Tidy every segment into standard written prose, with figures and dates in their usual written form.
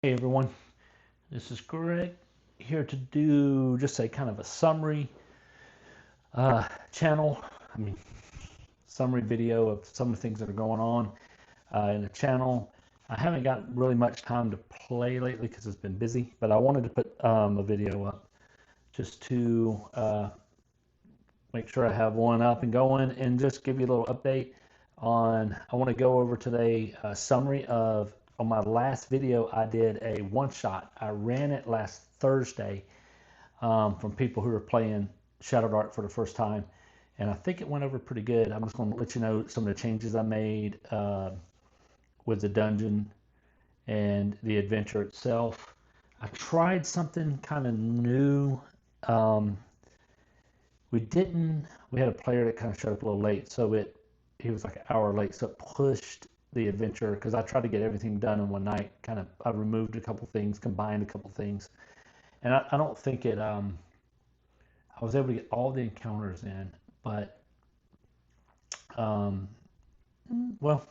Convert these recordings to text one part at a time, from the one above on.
Hey everyone, this is Greg here to do just a kind of a summary channel, I mean summary video of some of the things that are going on in the channel. I haven't got really much time to play lately because it's been busy, but I wanted to put a video up just to make sure I have one up and going and just give you a little update on, I want to go over today a summary of, on my last video I did a one shot. I ran it last Thursday from people who were playing ShadowDark for the first time, and I think it went over pretty good. I'm just going to let you know some of the changes I made with the dungeon and the adventure itself. I tried something kind of new. We had a player that kind of showed up a little late, so he was like an hour late, so it pushed the adventure because I tried to get everything done in one night. I removed a couple things, combined a couple things, and I don't think I was able to get all the encounters in, but well,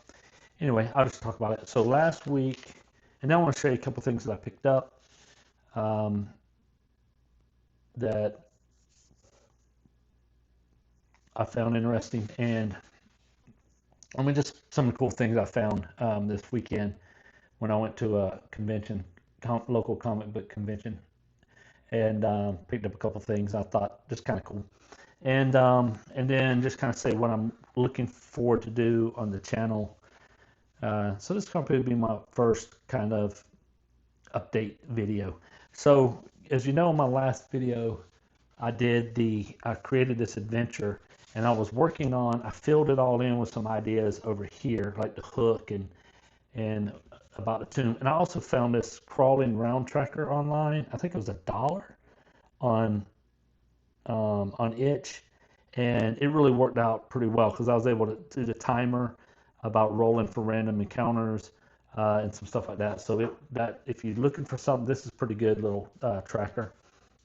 anyway, I'll just talk about it. So last week, and now I want to show you a couple things that I picked up that I found interesting, and I mean just some of the cool things I found this weekend when I went to a convention, local comic book convention, and picked up a couple things I thought just kind of cool, and then just kind of say what I'm looking forward to do on the channel. So this is going to be my first kind of update video. So as you know, in my last video, I created this adventure, and I filled it all in with some ideas over here, like the hook and about the tomb. And I also found this crawling round tracker online. I think it was $1 on Itch, and it really worked out pretty well because I was able to do the timer about rolling for random encounters and some stuff like that. So if you're looking for something, this is a pretty good little tracker.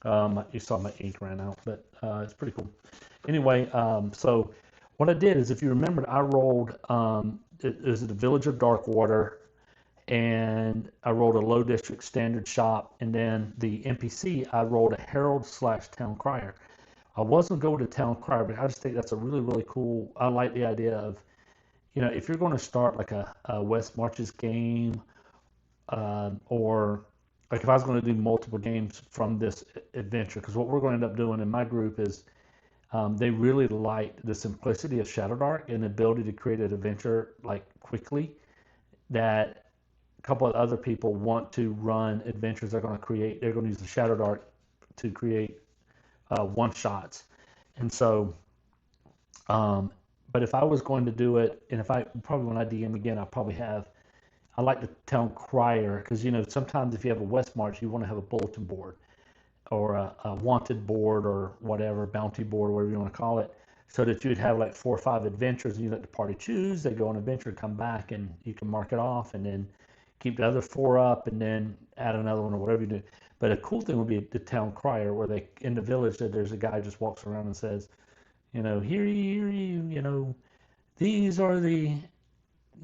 You saw my ink ran out, but it's pretty cool. Anyway, so what I did is, if you remember, I rolled, it was the Village of Darkwater, and I rolled a low district standard shop, and then the NPC, I rolled a Herald / Town Crier. I wasn't going to Town Crier, but I just think that's a really, really cool, I like the idea of, if you're going to start like a West Marches game, or like if I was going to do multiple games from this adventure, because what we're going to end up doing in my group is they really liked the simplicity of ShadowDark and the ability to create an adventure like quickly, that a couple of other people want to run adventures they're going to use the ShadowDark to create one shots. And so but if I was going to do it, and probably when I DM again, I like the Town Crier, because sometimes if you have a West March, you want to have a bulletin board or a wanted board or whatever, bounty board, whatever you want to call it, so that you'd have like 4 or 5 adventures, and you let the party choose. They go on an adventure, come back, and you can mark it off, and then keep the other 4 up, and then add another one or whatever you do. But a cool thing would be the Town Crier, where in the village, there's a guy who just walks around and says, hear you, these are the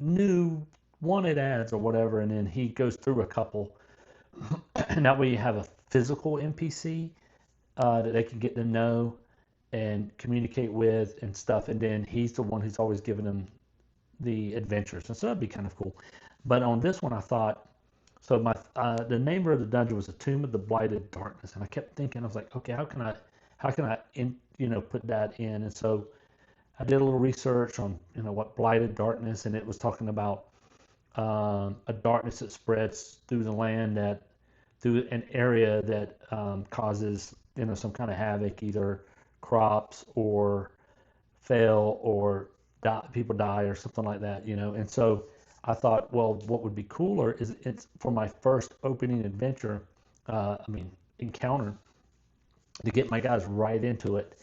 new wanted ads or whatever, and then he goes through a couple, and that way you have a physical NPC that they can get to know and communicate with and stuff, and then he's the one who's always giving them the adventures, and so that'd be kind of cool. But on this one, I thought, so the name of the dungeon was the Tomb of the Blighted Darkness, and I kept thinking, I was like, okay, how can I put that in? And so I did a little research on what blighted darkness, and it was talking about a darkness that spreads through the land, through an area that causes some kind of havoc, either crops or fail or people die or something like that, And so I thought, well, what would be cooler is, it's for my first opening adventure, encounter, to get my guys right into it.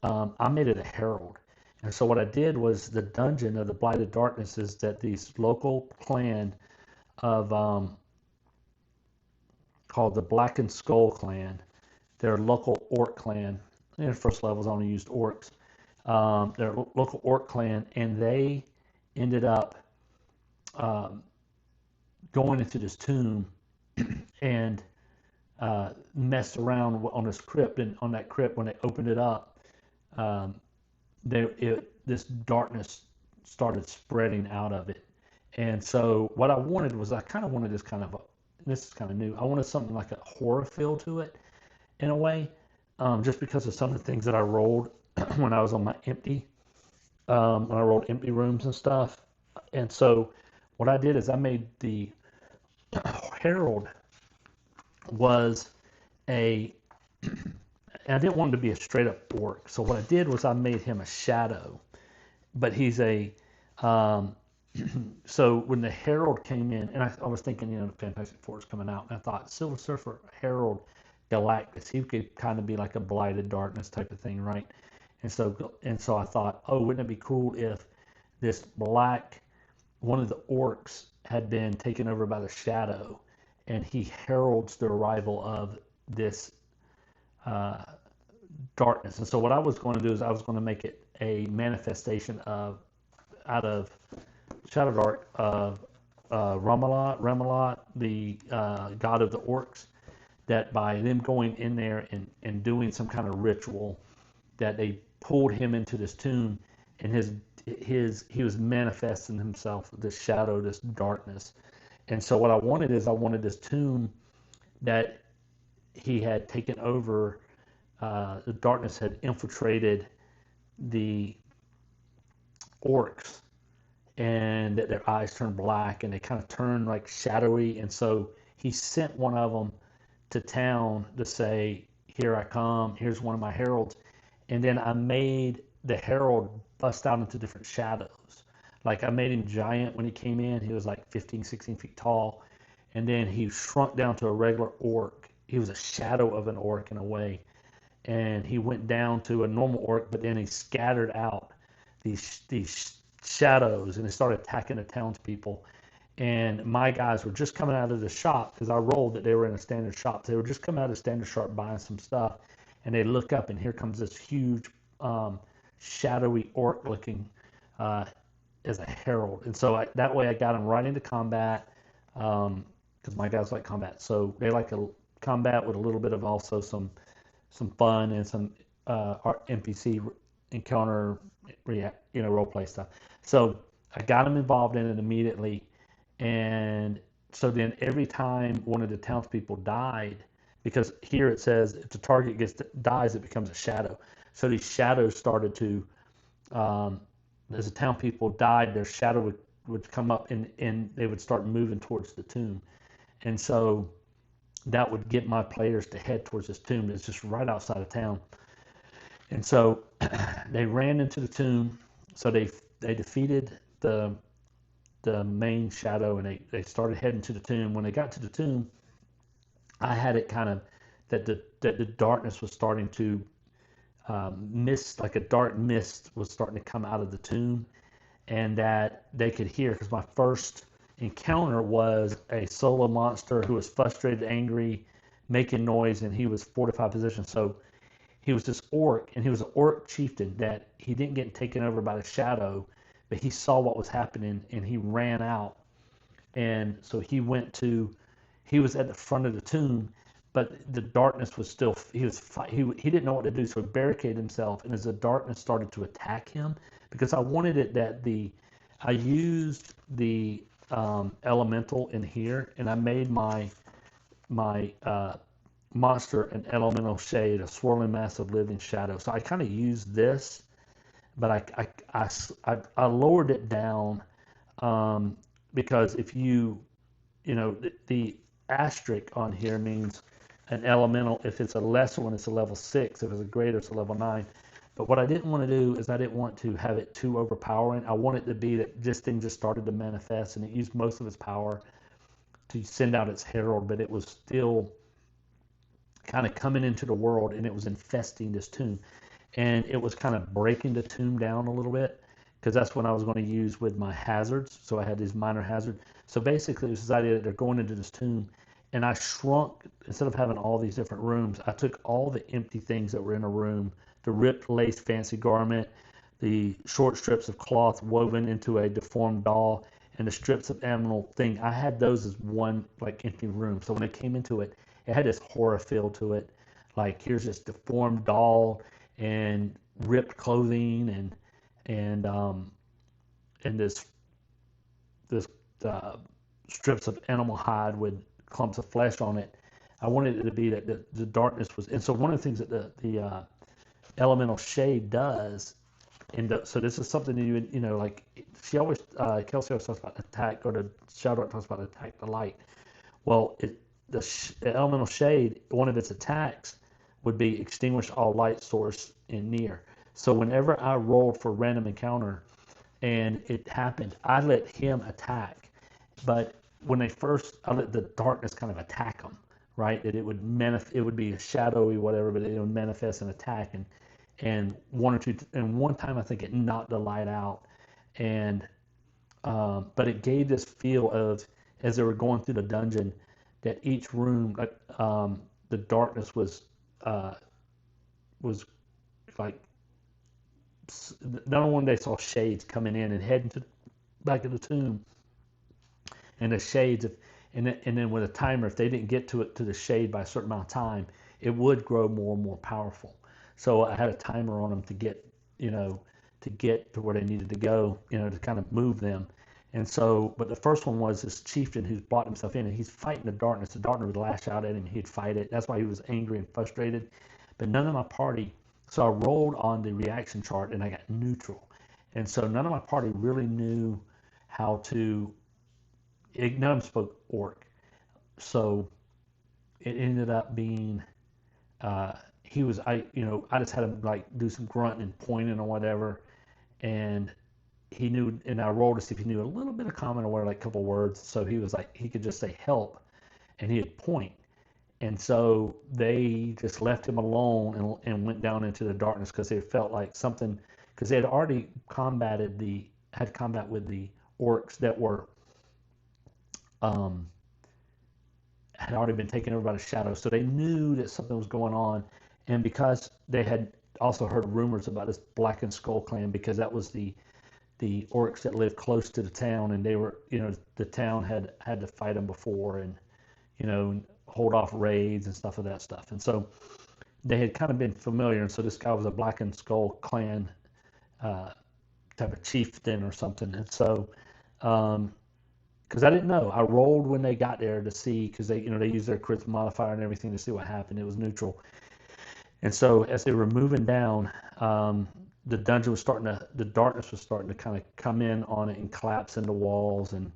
I made it a herald. And so what I did was, the dungeon of the Blighted Darkness is that these local clan of called the Blackened Skull clan. They're a local orc clan. In the first levels, I only used orcs. They're a local orc clan, and they ended up going into this tomb and messed around on this crypt. And on that crypt, when they opened it up, um, this darkness started spreading out of it. And so what I wanted was, I kind of wanted this kind of this is kind of new. I wanted something like a horror feel to it in a way, just because of some of the things that I rolled when I was on my empty, when I rolled empty rooms and stuff. And so what I did is I made the Herald was a, and I didn't want him to be a straight up orc. So what I did was I made him a shadow, but he's a, um, so when the Herald came in, and I was thinking, the Fantastic Four is coming out, and I thought Silver Surfer, Herald, Galactus, he could kind of be like a blighted darkness type of thing, right? And so I thought, oh, wouldn't it be cool if this black, one of the orcs had been taken over by the shadow, and he heralds the arrival of this uh, darkness. And so what I was going to do is I was going to make it a manifestation of, out of ShadowDark, of Ramalot, the god of the orcs, that by them going in there and doing some kind of ritual, that they pulled him into this tomb, and he was manifesting himself, this shadow, this darkness. And so what I wanted is, I wanted this tomb that he had taken over, the darkness had infiltrated the orcs, and that their eyes turned black and they kind of turned like shadowy. And so he sent one of them to town to say, here I come, here's one of my heralds. And then I made the herald bust out into different shadows. Like I made him giant when he came in. He was like 15, 16 feet tall. And then he shrunk down to a regular orc. He was a shadow of an orc in a way. And he went down to a normal orc, but then he scattered out these shadows, and they started attacking the townspeople. And my guys were just coming out of the shop, because I rolled that they were in a standard shop. They were just coming out of the standard shop buying some stuff, and they look up, and here comes this huge, shadowy orc looking, as a herald. And so that way I got them right into combat, because my guys like combat. So they like a combat with a little bit of also some fun and some NPC encounter, role play stuff. So I got them involved in it immediately. And so then every time one of the townspeople died, because here it says if the target dies, it becomes a shadow. So these shadows started to, as the townspeople died, their shadow would come up, and they would start moving towards the tomb. And so that would get my players to head towards this tomb that's just right outside of town. And so they ran into the tomb. So they defeated the main shadow, and they started heading to the tomb. When they got to the tomb, I had it kind of that the darkness was starting to mist, like a dark mist was starting to come out of the tomb, and that they could hear, because my first encounter was a solo monster who was frustrated, angry, making noise, and he was fortified position. So he was this orc, and he was an orc chieftain that he didn't get taken over by the shadow, but he saw what was happening, and he ran out. And so he was at the front of the tomb, but the darkness was still, he didn't know what to do, so he barricaded himself. And as the darkness started to attack him, because I wanted it that I used the elemental in here, and I made my monster an elemental shade, a swirling mass of living shadow. So I kind of used this, but I lowered it down, because if the asterisk on here means an elemental. If it's a lesser one, it's a level 6. If it's a greater, it's a level 9. But what I didn't want to do is I didn't want to have it too overpowering. I want it to be that this thing just started to manifest, and it used most of its power to send out its herald, but it was still kind of coming into the world, and it was infesting this tomb. And it was kind of breaking the tomb down a little bit, because that's what I was going to use with my hazards. So I had these minor hazards. So basically, it was this idea that they're going into this tomb, and I shrunk, instead of having all these different rooms, I took all the empty things that were in a room, the ripped lace fancy garment, the short strips of cloth woven into a deformed doll, and the strips of animal thing. I had those as one like empty room. So when I came into it, it had this horror feel to it. Like here's this deformed doll and ripped clothing and this uh, strips of animal hide with clumps of flesh on it. I wanted it to be that the darkness was, and so one of the things that the elemental shade does, and so this is something that you know, like she always, Kelsey always talks about attack, or the ShadowDark talks about attack the light. Well, the elemental shade, one of its attacks would be extinguish all light source in near. So whenever I rolled for random encounter and it happened, I let him attack. But when they first, I let the darkness kind of attack them, right? That it would it would be a shadowy whatever, but it would manifest an attack. And one time I think it knocked the light out, and but it gave this feel of, as they were going through the dungeon, that each room, like the darkness was like, not only they saw shades coming in and heading to back of the tomb, and the shades of, and then with a timer, if they didn't get to the shade by a certain amount of time, it would grow more and more powerful. So I had a timer on them to get, to get to where they needed to go, to kind of move them. And so, but the first one was this chieftain who's brought himself in, and he's fighting the darkness. The darkness would lash out at him, he'd fight it. That's why he was angry and frustrated. But none of my party, so I rolled on the reaction chart and I got neutral. And so none of my party really knew how to, none of them spoke orc. So it ended up being, I just had him like do some grunting and pointing or whatever. And he knew, and I rolled to see if he knew a little bit of common or like a couple words. So he was like, he could just say help and he'd point. And so they just left him alone and went down into the darkness because they felt like something, because they had already had combat with the orcs that were, had already been taken over by the shadow. So they knew that something was going on. And because they had also heard rumors about this Blackened Skull clan, because that was the orcs that lived close to the town, and they were, the town had to fight them before, and, hold off raids and stuff of that stuff. And so they had kind of been familiar. And so this guy was a Blackened Skull clan type of chieftain or something. And so, because I didn't know, I rolled when they got there to see, because they used their charisma modifier and everything to see what happened. It was neutral. And so as they were moving down, the dungeon was the darkness was starting to kind of come in on it and collapse into walls. And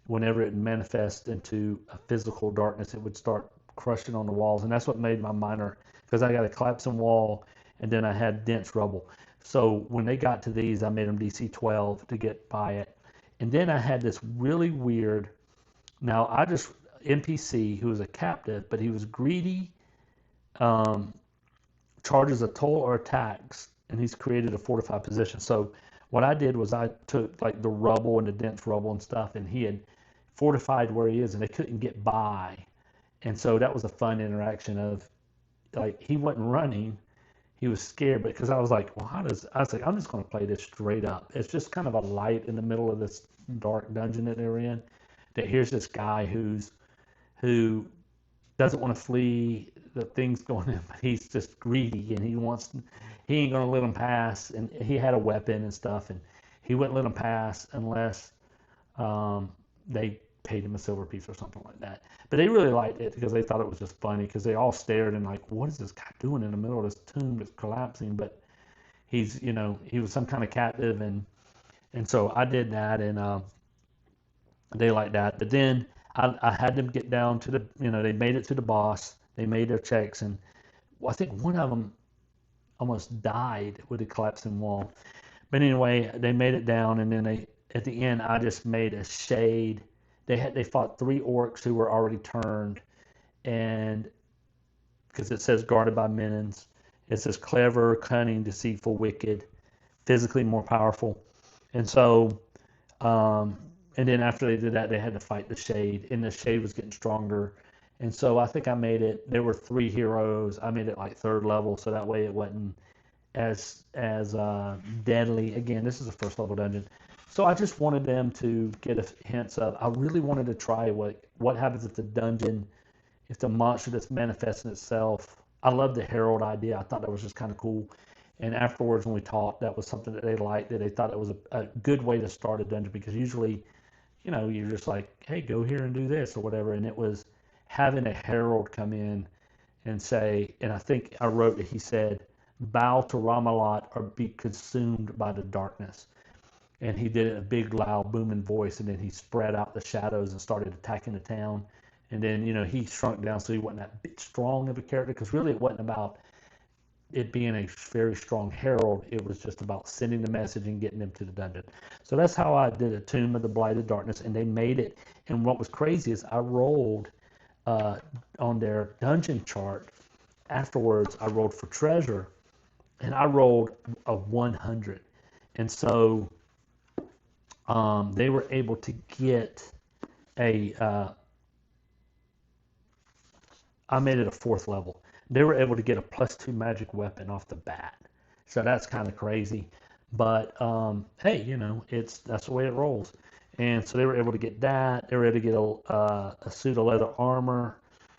whenever it manifests into a physical darkness, it would start crushing on the walls. And that's what made my minor, because I got a collapsing wall and then I had dense rubble. So when they got to these, I made them DC 12 to get by it. And then I had this really weird, now NPC who was a captive, but he was greedy, charges a toll or attacks, and he's created a fortified position. So what I did was I took like the rubble and the dense rubble and stuff, and he had fortified where he is, and they couldn't get by. And so that was a fun interaction of, like, he wasn't running, he was scared, but because I was like, well, I was like, I'm just going to play this straight up. It's just kind of a light in the middle of this dark dungeon that they're in, that here's this guy who doesn't want to flee the things going on, but he's just greedy, and he ain't going to let them pass. And he had a weapon and stuff, and he wouldn't let them pass unless they paid him a silver piece or something like that. But they really liked it because they thought it was just funny, because they all stared and like, what is this guy doing in the middle of this tomb that's collapsing? But he's, he was some kind of captive, and so I did that, and they liked that. But then I had them get down to they made it to the boss. They made their checks, and I think one of them almost died with the collapsing wall. But anyway, they made it down, and then at the end, I just made a shade. They fought 3 orcs who were already turned, and because it says guarded by minions, it says clever, cunning, deceitful, wicked, physically more powerful. And so, and then after they did that, they had to fight the shade, and the shade was getting stronger. And so I think I made it, there were 3 heroes. I made it like 3rd level, so that way it wasn't as deadly. Again, this is a 1st level dungeon. So I just wanted them to get a hints of. I really wanted to try what happens if the dungeon, if the monster that's manifesting itself. I love the herald idea. I thought that was just kind of cool. And afterwards, when we talked, that was something that they liked. That they thought it was a good way to start a dungeon, because usually, you're just like, hey, go here and do this or whatever. And it was having a herald come in and say, and I think I wrote that he said, bow to Ramalat or be consumed by the darkness. And he did it in a big, loud, booming voice, and then he spread out the shadows and started attacking the town. And then, he shrunk down so he wasn't that big, strong of a character, because really it wasn't about it being a very strong herald. It was just about sending the message and getting them to the dungeon. So that's how I did a Tomb of the Blighted Darkness, and they made it. And what was crazy is I rolled on their dungeon chart. Afterwards, I rolled for treasure, and I rolled a 100. And so they were able to get I made it a 4th level. They were able to get a +2 magic weapon off the bat. So that's kind of crazy. But hey, that's the way it rolls. And so they were able to get that. They were able to get a suit of leather armor.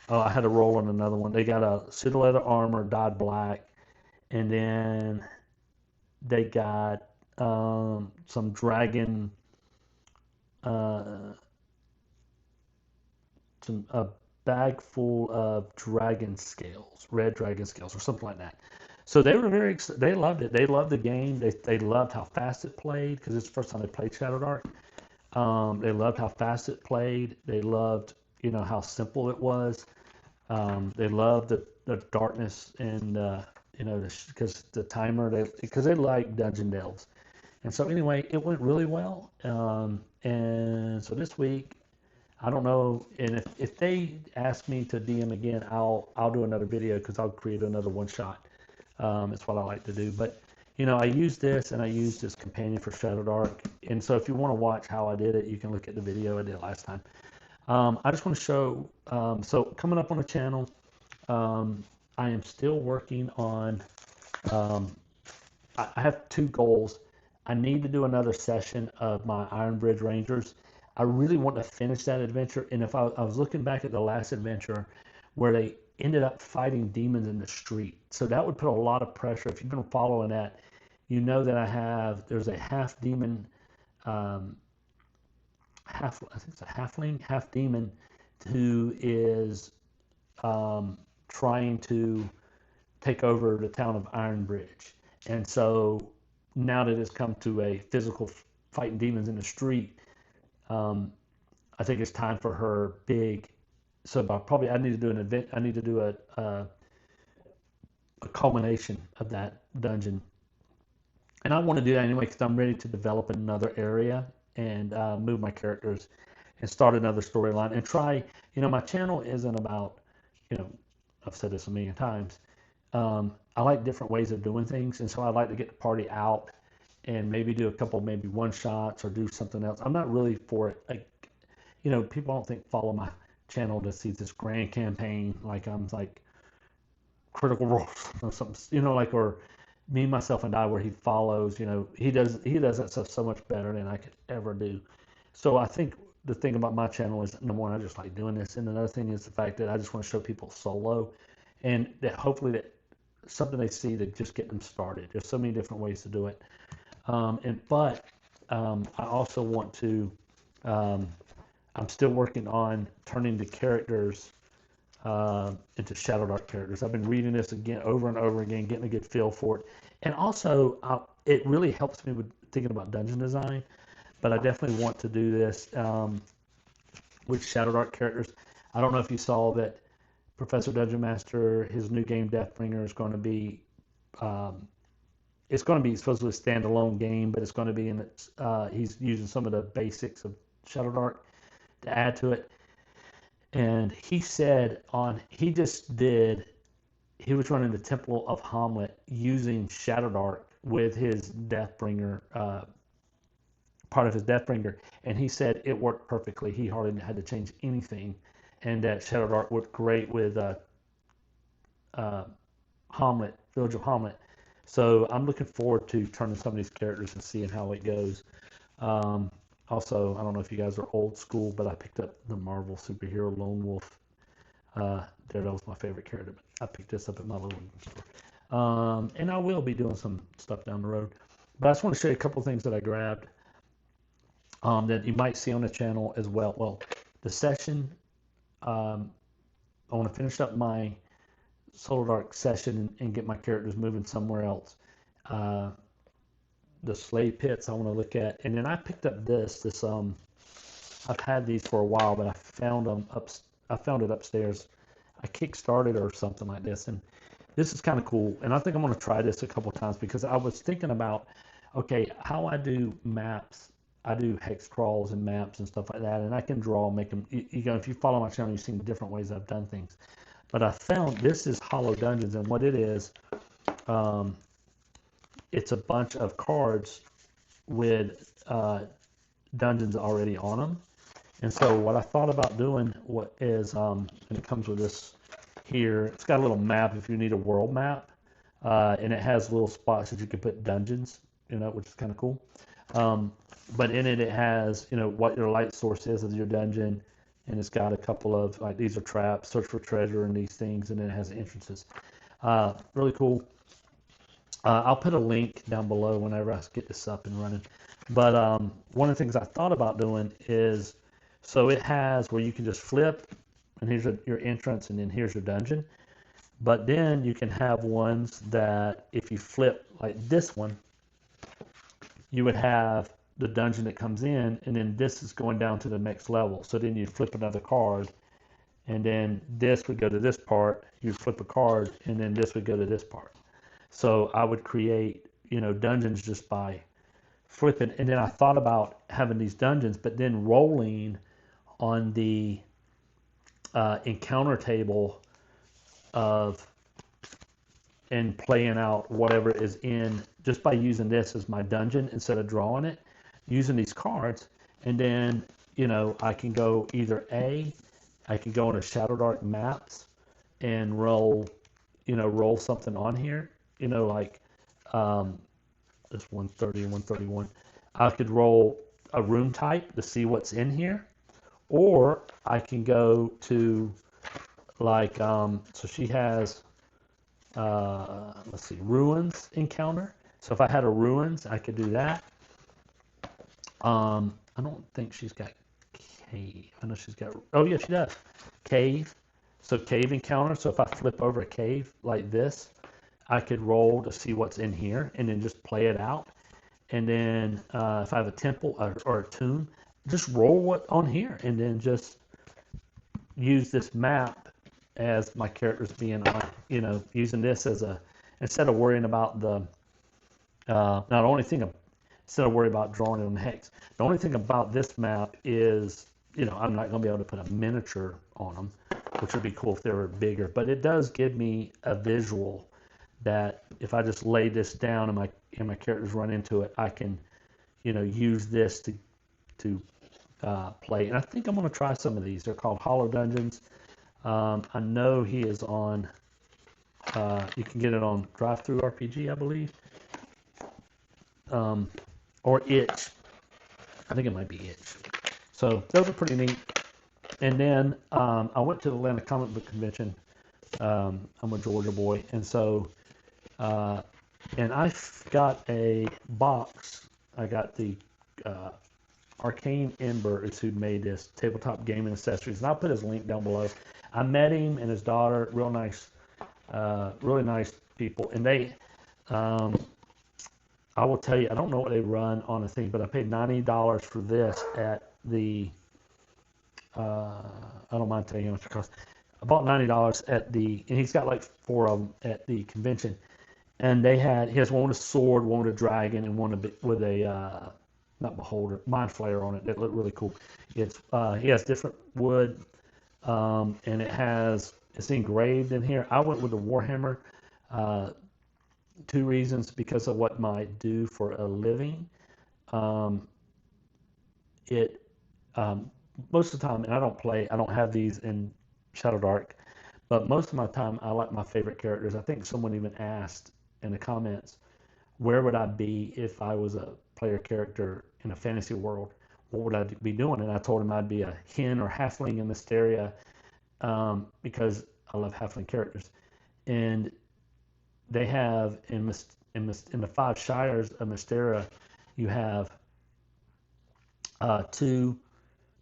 Oh, I had to roll on another one. They got a suit of leather armor, dyed black. And then they got some dragon, a bag full of dragon scales, red dragon scales, or something like that. So they were they loved it. They loved the game. They loved how fast it played, because it's the first time they played ShadowDark. They loved how fast it played. They loved, how simple it was. They loved the darkness and, because the timer, because they like dungeon delves. And so anyway, it went really well. And so this week, I don't know, and if they ask me to DM again, I'll do another video, because I'll create another one shot. It's what I like to do. But I use this, and I use this companion for ShadowDark. And so if you want to watch how I did it, you can look at the video I did last time. I just want to show. So coming up on the channel, I am still working on. I have 2 goals. I need to do another session of my Iron Bridge Rangers. I really want to finish that adventure. And if I was looking back at the last adventure where they ended up fighting demons in the street. So that would put a lot of pressure. If you've been following that, you know that there's a half demon, I think it's a halfling, half demon, who is trying to take over the town of Iron Bridge. And so now that it's come to a physical fighting demons in the street, I think it's time for her big. So I need to do an event. I need to do a culmination of that dungeon, and I want to do that anyway, because I'm ready to develop another area and move my characters and start another storyline and try. My channel isn't about, I've said this a million times. I like different ways of doing things, and so I like to get the party out and maybe do a couple, maybe one shots, or do something else. I'm not really for it. Like, people don't follow my channel to see this grand campaign, like I'm like Critical Role or something, or Me, Myself, and I, where he follows, he does that stuff so much better than I could ever do. So I think the thing about my channel is, number one, I just like doing this, and another thing is the fact that I just want to show people solo, and that hopefully that something they see to just get them started. There's so many different ways to do it. But I also want to, I'm still working on turning the characters into ShadowDark characters. I've been reading this again over and over again, getting a good feel for it. And also, it really helps me with thinking about dungeon design, but I definitely want to do this with ShadowDark characters. I don't know if you saw that Professor Dungeon Master, his new game Deathbringer, is going to be it's going to be supposedly a standalone game, but it's going to be in its, he's using some of the basics of ShadowDark to add to it. And he said he was running the Temple of Hamlet using ShadowDark with his Deathbringer, part of his Deathbringer. And he said it worked perfectly. He hardly had to change anything. And that ShadowDark worked great with Hamlet, Village of Hamlet. So I'm looking forward to turning some of these characters and seeing how it goes. Also, I don't know if you guys are old school, but I picked up the Marvel superhero Lone Wolf. Daredevil's my favorite character, but I picked this up at my little store. And I will be doing some stuff down the road. But I just want to show you a couple of things that I grabbed that you might see on the channel as well. Well, the session, um, I want to finish up my ShadowDark session and get my characters moving somewhere else. The slave pits I want to look at, and then I picked up this. I've had these for a while, but I found it upstairs. I kickstarted or something like this, and this is kind of cool. And I think I'm going to try this a couple times because I was thinking about, okay, how I do maps. I do hex crawls and maps and stuff like that, and I can draw, make them. If you follow my channel, you've seen the different ways I've done things. But I found this is Hollow Dungeons, and what it is, it's a bunch of cards with dungeons already on them. And so what I thought about doing and it comes with this here. It's got a little map if you need a world map, and it has little spots that you can put dungeons, which is kind of cool. But in it has, what your light source is of your dungeon, and it's got a couple of, like, these are traps, search for treasure and these things, and then it has entrances. Really cool. I'll put a link down below whenever I get this up and running. But one of the things I thought about doing is, so it has where you can just flip, and here's your entrance, and then here's your dungeon. But then you can have ones that if you flip, like this one, you would have the dungeon that comes in, and then this is going down to the next level. So then you flip another card, and then this would go to this part. You flip a card, and then this would go to this part. So I would create, dungeons just by flipping. And then I thought about having these dungeons, but then rolling on the encounter table and playing out whatever is in, just by using this as my dungeon instead of drawing it, using these cards. And then, I can go I can go into ShadowDark maps and roll something on here, like this 130 and 131. I could roll a room type to see what's in here, or I can go to, like, so she has, let's see, ruins encounter. So if I had a ruins, I could do that. I don't think she's got cave. I know she's got, oh yeah, she does. Cave. So cave encounter. So if I flip over a cave like this, I could roll to see what's in here and then just play it out. And then if I have a temple or a tomb, just roll what's on here and then just use this map as my characters being on, using this as instead of worrying about instead of worrying about drawing it on the hex. The only thing about this map is, I'm not going to be able to put a miniature on them, which would be cool if they were bigger. But it does give me a visual that if I just lay this down and my characters run into it, I can, use this to play. And I think I'm going to try some of these. They're called Hollow Dungeons. I know he is on. You can get it on Drive-Thru RPG, I believe, or Itch. I think it might be Itch. So those are pretty neat. And then I went to the Atlanta Comic Book Convention. I'm a Georgia boy, and so and I got a box. I got the Arcane Ember is who made this tabletop gaming accessories, and I'll put his link down below. I met him and his daughter, real nice, really nice people, and they. I will tell you, I don't know what they run on a thing, but I paid $90 for this at the. I don't mind telling you how much it costs. I bought $90 at and he's got like 4 of them at the convention, and he has one with a sword, one with a dragon, and one with a not beholder, mind flayer on it that looked really cool. He has different wood, and it's engraved in here. I went with the Warhammer. 2 reasons: because of what might do for a living. Most of the time, and I don't have these in ShadowDark, but most of my time I like my favorite characters. I think someone even asked in the comments, where would I be if I was player character in a fantasy world, what would I be doing? And I told him I'd be a hen or halfling in Mysteria, because I love halfling characters. And they have in the 5 shires of Mysteria, you have two.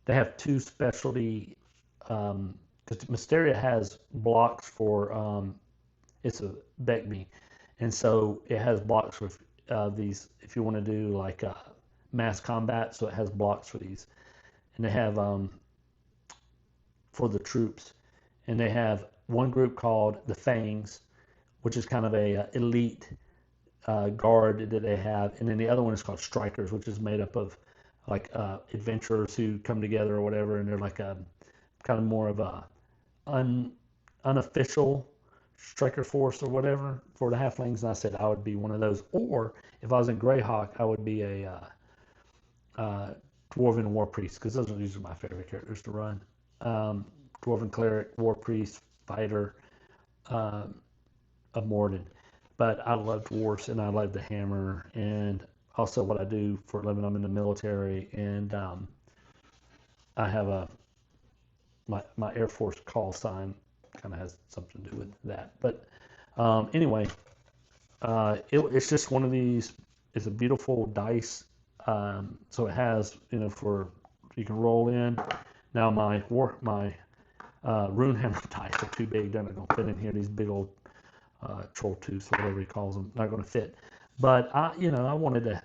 They have 2 specialty, because Mysteria has blocks for, it's a Beckme, and so it has blocks with these. If you want to do like mass combat, so it has blocks for these, and they have for the troops, and they have one group called the Fangs, which is kind of a elite guard that they have, and then the other one is called Strikers, which is made up of like adventurers who come together or whatever, and they're like a kind of more of a unofficial striker force or whatever for the halflings. And I said I would be one of those, or if I was in Greyhawk, I would be a dwarven war priest, because those are usually my favorite characters to run. Dwarven cleric, war priest, fighter, of Morden. But I love dwarfs, and I love the hammer, and also what I do for a living. I'm in the military, and I have my Air Force call sign kind of has something to do with that. But anyway, it's just one of these. It's a beautiful dice. So it has, for you can roll in. Now my Runehammer dice are too big. They're not going to fit in here. These big old troll tooths, whatever he calls them, not going to fit. But I wanted to.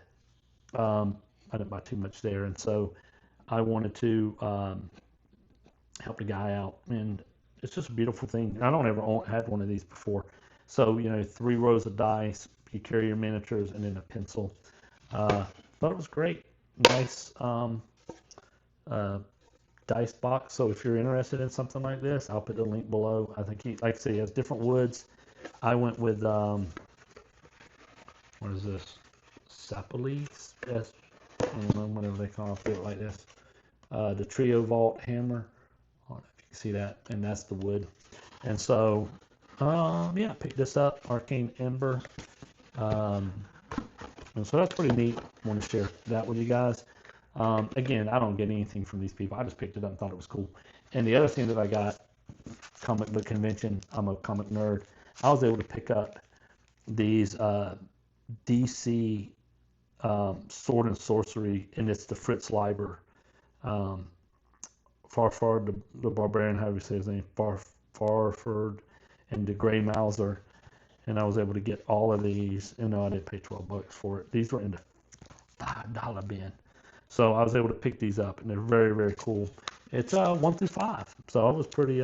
I didn't buy too much there, and so I wanted to help the guy out, and it's just a beautiful thing. I don't ever had one of these before. So 3 rows of dice, you carry your miniatures, and then a pencil. Thought it was great. Nice dice box. So if you're interested in something like this, I'll put the link below. I think like I say, he has different woods. I went with what is this? Sapelese? Yes. I don't know, whatever they call it like this. The Trio Vault hammer. I don't know if you can see that, and that's the wood. And so, yeah, I picked this up, Arcane Ember. And so that's pretty neat. I want to share that with you guys. Again, I don't get anything from these people. I just picked it up and thought it was cool. And the other thing that I got, comic book convention, I'm a comic nerd. I was able to pick up these DC Sword and Sorcery, and it's the Fritz Leiber, Farfard the Barbarian, however you say his name, Farford, and the Grey Mouser. And I was able to get all of these. I didn't pay $12 for it. These were in the $5 bin. So I was able to pick these up, and they're very, very cool. It's 1 through 5. So I was pretty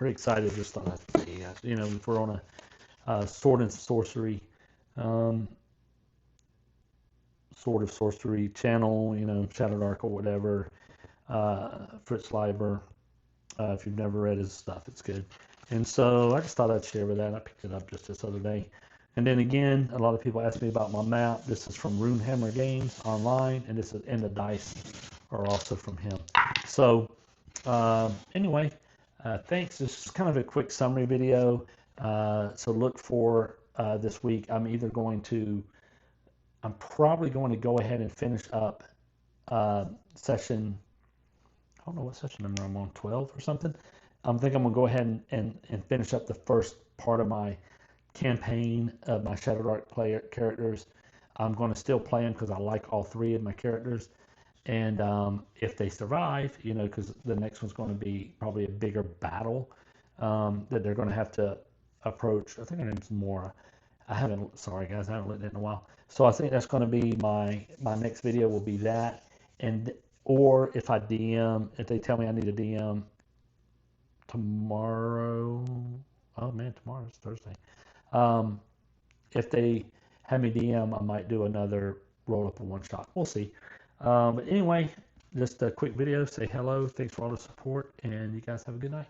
excited. Just thought I'd see, if we're on a Sword and Sorcery, Sword of Sorcery channel, ShadowDark or whatever, Fritz Leiber. If you've never read his stuff, it's good. And so I just thought I'd share with that. I picked it up just this other day. And then again, a lot of people ask me about my map. This is from Runehammer Games online, and the dice are also from him. So anyway, thanks. This is kind of a quick summary video. So look for this week. I'm probably going to go ahead and finish up session. I don't know what session number I'm on, 12 or something. I think I'm going to go ahead and finish up the first part of my campaign of my ShadowDark player characters. I'm going to still play them because I like all 3 of my characters. And if they survive, because the next one's going to be probably a bigger battle that they're going to have to approach. I think her name's Mora. Sorry guys, I haven't looked at it in a while. So I think that's going to be my next video will be that. Or if I DM, if they tell me I need a DM tomorrow, oh man, tomorrow's Thursday. If they have me DM, I might do another roll up a one shot. We'll see. But anyway, just a quick video. Say hello. Thanks for all the support, and you guys have a good night.